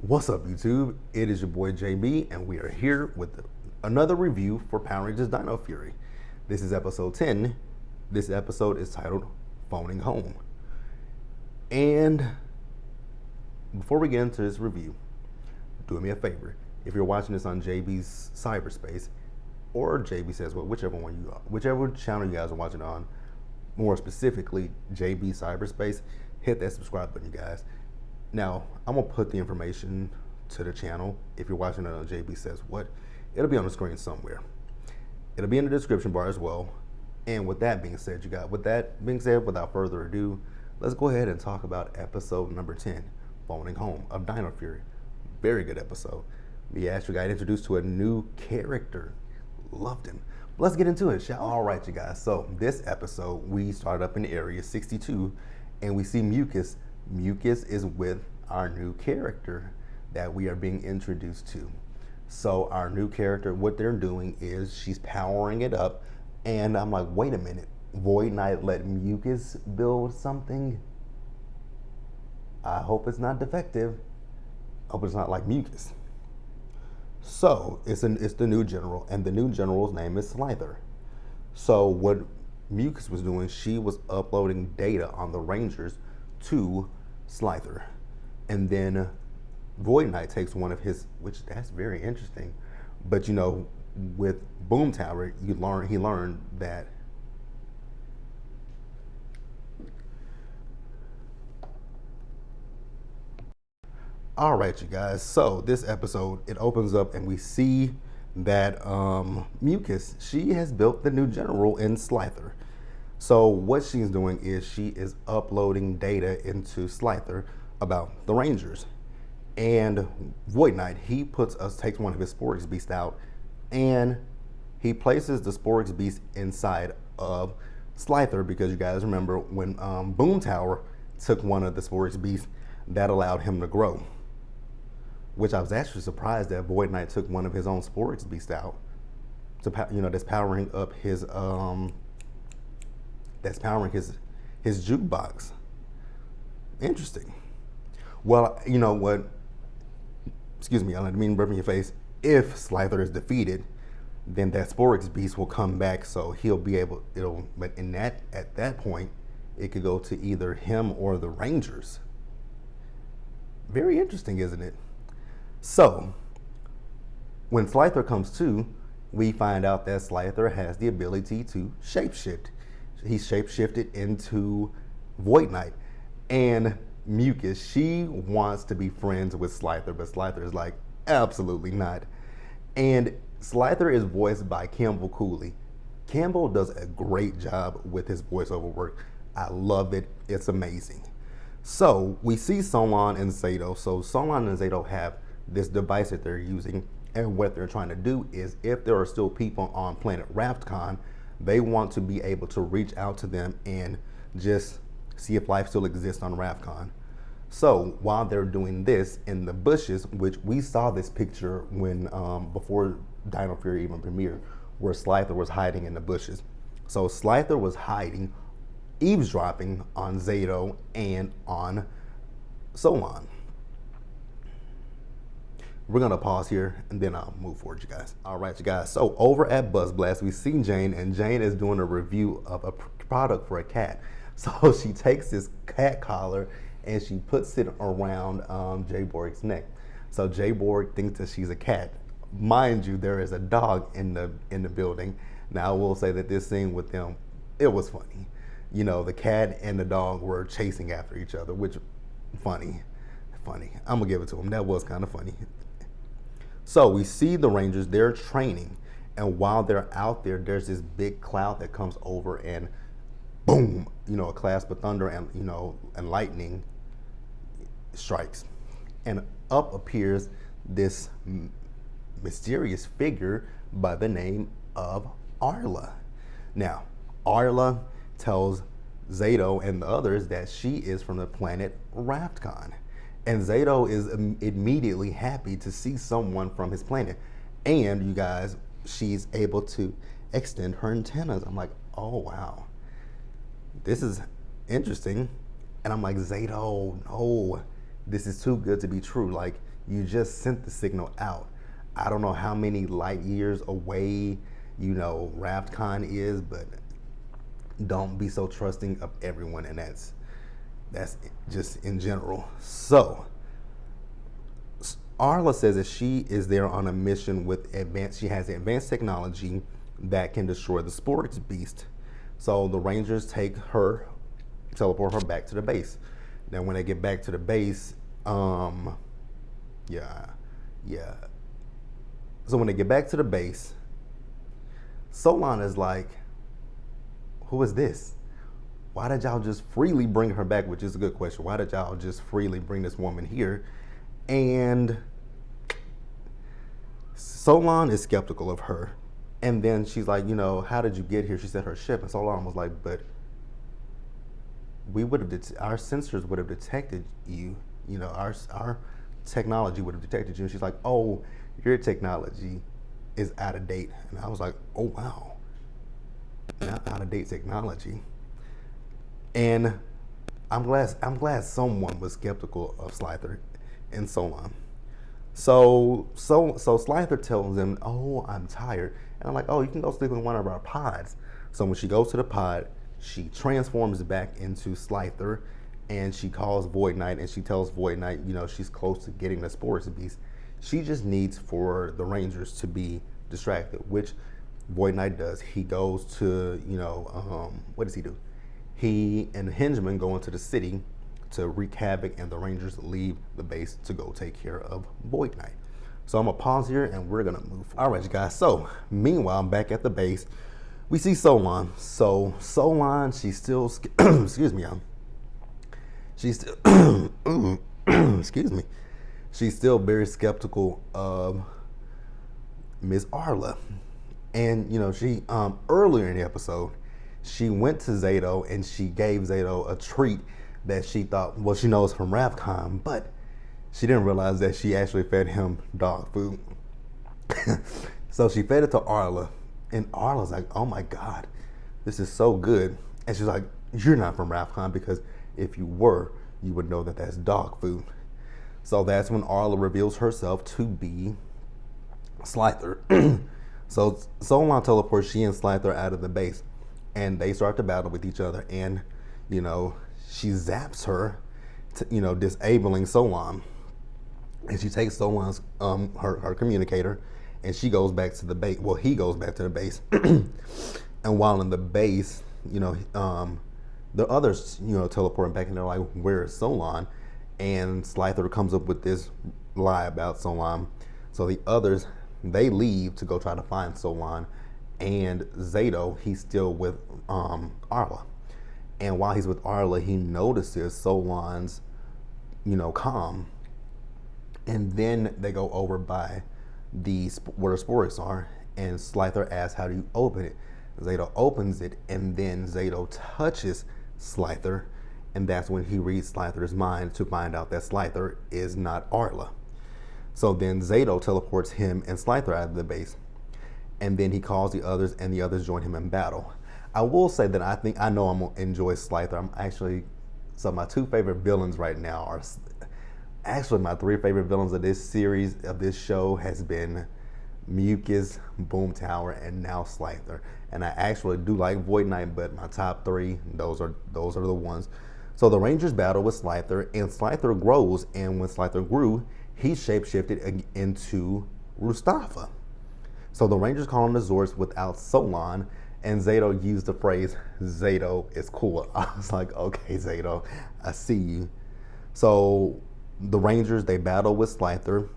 What's up, YouTube? It is your boy JB, and we are here with another review for Power Rangers Dino Fury. This is episode 10. This episode is titled Phoning Home. And before we get into this review, do me a favor. If you're watching this on JB's Cyberspace or Jbsayzwhat, whichever channel you guys are watching on, more specifically JB Cyberspace, hit that subscribe button, you guys. Now, I'm gonna put the information to the channel. If you're watching it on Jbsayzwhat, it'll be on the screen somewhere. It'll be in the description bar as well. And with that being said, without further ado, let's go ahead and talk about episode number 10, Phoning Home of Dino Fury. Very good episode. We actually got introduced to a new character. Loved him. Let's get into it, shall we? All right, you guys. So this episode, we started up in Area 62, and we see Mucus. Mucus is with our new character that we are being introduced to. So our new character, what they're doing is she's powering it up, and I'm like, wait a minute, Void Knight let Mucus build something? I hope it's not defective. I hope it's not like Mucus. So it's the new general, and the new general's name is Slither. So what Mucus was doing, she was uploading data on the Rangers to Slither, and then Void Knight takes one of his, which that's very interesting. But you know, with Boom Tower, he learned that all right, you guys. So this episode, it opens up and we see that Mucus, she has built the new general in Slither. So what she's doing is she is uploading data into Slither about the Rangers. And Void Knight, he takes one of his Sporix Beasts out, and he places the Sporix Beast inside of Slither, because you guys remember when Boom Tower took one of the Sporix Beasts, that allowed him to grow. Which I was actually surprised that Void Knight took one of his own Sporix Beasts out to, that's powering up his his jukebox. Interesting. Well, you know what? Excuse me, I didn't mean to burp in your face. If Slither is defeated, then that Sporix Beast will come back, so he'll be able. But at that point, it could go to either him or the Rangers. Very interesting, isn't it? So, when Slither comes to, we find out that Slither has the ability to shapeshift. He's shapeshifted into Void Knight. And Mucus, she wants to be friends with Slither, but Slither is like, absolutely not. And Slither is voiced by Campbell Cooley. Campbell does a great job with his voiceover work. I love it. It's amazing. So we see Solon and Zato. So Solon and Zato have this device that they're using, and what they're trying to do is, if there are still people on planet Raftcon, they want to be able to reach out to them and just see if life still exists on Raftcon. So while they're doing this in the bushes, which we saw this picture when before Dino Fury even premiered, where Slither was hiding in the bushes. So Slither was hiding, eavesdropping on Zato and on Solon. We're gonna pause here and then I'll move forward, you guys. All right, you guys. So over at Buzz Blast, we see Jane, and Jane is doing a review of a product for a cat. So she takes this cat collar and she puts it around Jborg's neck. So Jborg thinks that she's a cat. Mind you, there is a dog in the building. Now I will say that this scene with them, it was funny. You know, the cat and the dog were chasing after each other, which funny. I'm gonna give it to them. That was kind of funny. So we see the Rangers, they're training, and while they're out there, there's this big cloud that comes over and boom, a clasp of thunder and, and lightning strikes. And up appears this mysterious figure by the name of Arla. Now, Arla tells Zato and the others that she is from the planet Raftcon. And Zato is immediately happy to see someone from his planet. And you guys, she's able to extend her antennas. I'm like, oh wow, this is interesting. And I'm like, Zato, no, this is too good to be true. Like, You just sent the signal out. I don't know how many light years away, Raphcon is, but don't be so trusting of everyone, and that's just in general. So Arla says that she is there on a mission with she has advanced technology that can destroy the Sporix beast. So the Rangers teleport her back to the base. Now when they get back to the base, yeah. So when they get back to the base, Solon is like, who is this? Why did y'all just freely bring her back? Which is a good question. Why did y'all just freely bring this woman here? And Solon is skeptical of her. And then she's like, how did you get here? She said her ship. And Solon was like, but our sensors would have detected you. Our technology would have detected you. And she's like, oh, your technology is out of date. And I was like, oh wow, not out of date technology. And I'm glad someone was skeptical of Slither and Solon. So Slither tells him, oh, I'm tired. And I'm like, oh, you can go sleep in one of our pods. So when she goes to the pod, she transforms back into Slither, and she calls Void Knight, and she tells Void Knight, she's close to getting the Sporix beast. She just needs for the Rangers to be distracted, which Void Knight does. He goes to, what does he do? He and Henchman go into the city to wreak havoc, and the Rangers leave the base to go take care of Void Knight. So I'm gonna pause here and we're gonna move forward. All right, you guys. So meanwhile, back at the base, we see Solon. So Solon, she's still, excuse me, she's still, excuse me. She's still very skeptical of Miss Arla. And, she, earlier in the episode, she went to Zato and she gave Zato a treat that she thought, she knows from Raphcon, but she didn't realize that she actually fed him dog food. So she fed it to Arla, and Arla's like, oh my God, this is so good. And she's like, you're not from Raphcon, because if you were, you would know that that's dog food. So that's when Arla reveals herself to be Slither. So Solon teleports she and Slither out of the base, and they start to battle with each other, and she zaps her, disabling Solon, and she takes Solon's her communicator, and she goes back to the base. Well, he goes back to the base, and while in the base, the others teleporting back, and they're like, where is Solon? And Slither comes up with this lie about Solon. So the others, they leave to go try to find Solon, and Zato, he's still with Arla. And while he's with Arla, he notices Solon's, comm. And then they go over by where the Sporix are, and Slither asks, how do you open it? Zato opens it, and then Zato touches Slither, and that's when he reads Slither's mind to find out that Slither is not Arla. So then Zato teleports him and Slither out of the base, and then he calls the others, and the others join him in battle. I will say that I know I'm gonna enjoy Slither. So my two favorite villains right now are, actually my three favorite villains of this series, of this show, has been Mucus, Boomtower, and now Slither. And I actually do like Void Knight, but my top three, those are the ones. So the Rangers battle with Slither, and Slither grows, and when Slither grew, he shapeshifted into Rustafa. So the Rangers call him the Zords without Solon, and Zato used the phrase, Zato is cool. I was like, okay, Zato, I see you. So the Rangers, they battle with Slither,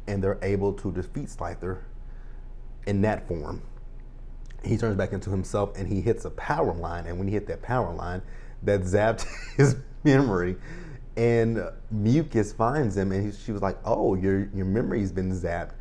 and they're able to defeat Slither in that form. He turns back into himself, and he hits a power line, and when he hit that power line, that zapped his memory, and Mucus finds him, and she was like, oh, your memory's been zapped.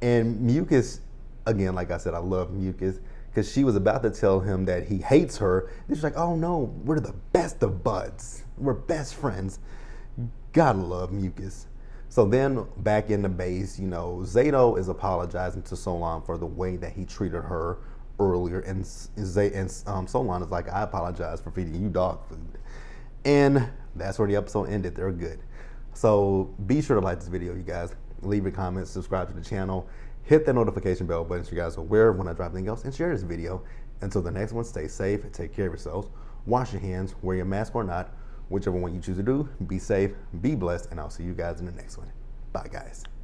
And Mucus, again, like I said, I love Mucus, because she was about to tell him that he hates her, and she's like, oh no, we're the best of buds, we're best friends. Gotta love Mucus. So then back in the base, Zato is apologizing to Solon for the way that he treated her earlier, and Solon is like, I apologize for feeding you dog food. And that's where the episode ended. They're good. So be sure to like this video, you guys. leave your comments, subscribe to the channel, hit that notification bell button so you guys are aware when I drop anything else, and share this video. Until the next one, stay safe, take care of yourselves, wash your hands, wear your mask or not, whichever one you choose to do. Be safe, be blessed, and I'll see you guys in the next one. Bye, guys.